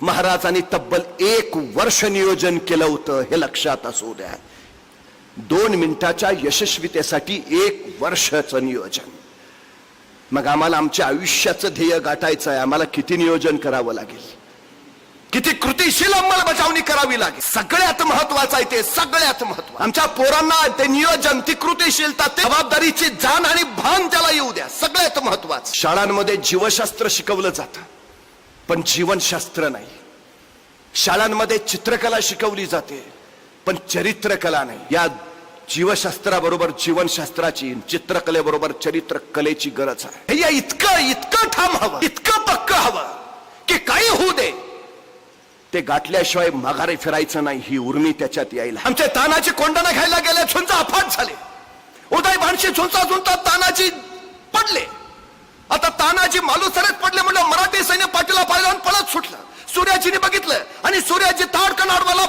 महाराजांनी तब्बल 1 वर्ष नियोजन केलं होतं, हे लक्षात असू द्या. 2 मिनिटाच्या यशस्वीतेसाठी 1 वर्षाचं नियोजन. मग आम्हाला आमच्या आयुष्याचं ध्येय गाठायचं आहे, आम्हाला किती नियोजन करावं लागेल, किती कृतीशील अंमलबजावणी करावी लागेल. सगळ्यात महत्वाचं आहे ते, सगळ्यात महत्वाचं. आमच्या पोरांना ते नियोजन, ती कृतीशीलता, ते जबाबदारीची जाण आणि भान त्याला येऊ द्या, सगळ्यात महत्वाचं. शाळांमध्ये जीवशास्त्र शिकवलं जातं पण जीवनशास्त्र नाही. शाळांमध्ये चित्रकला शिकवली जाते पण चरित्रकला नाही. या जीवशास्त्राबरोबर जीवनशास्त्राची, चित्रकलेबरोबर चरित्रकलेची गरज आहे. या इतकं ठाम हवं, इतकं पक्क हवं की काही होऊ दे, ते गाठल्याशिवाय माघारी फिरायचं नाही, ही उर्मी त्याच्यात यायला. आमच्या तानाची कोंडाणा घ्यायला गेले, झुंज अफाट झाले. उदय भानशी झुंजा झुंजा तानाजी पडले. आता तानाजी मालूसरेच पडले म्हणलं मराठी सैन्य पाठीला पाहिलं आणि पळत सुटलं. सूर्याजीने बघितलं आणि सूर्याजी ताडकन अडवला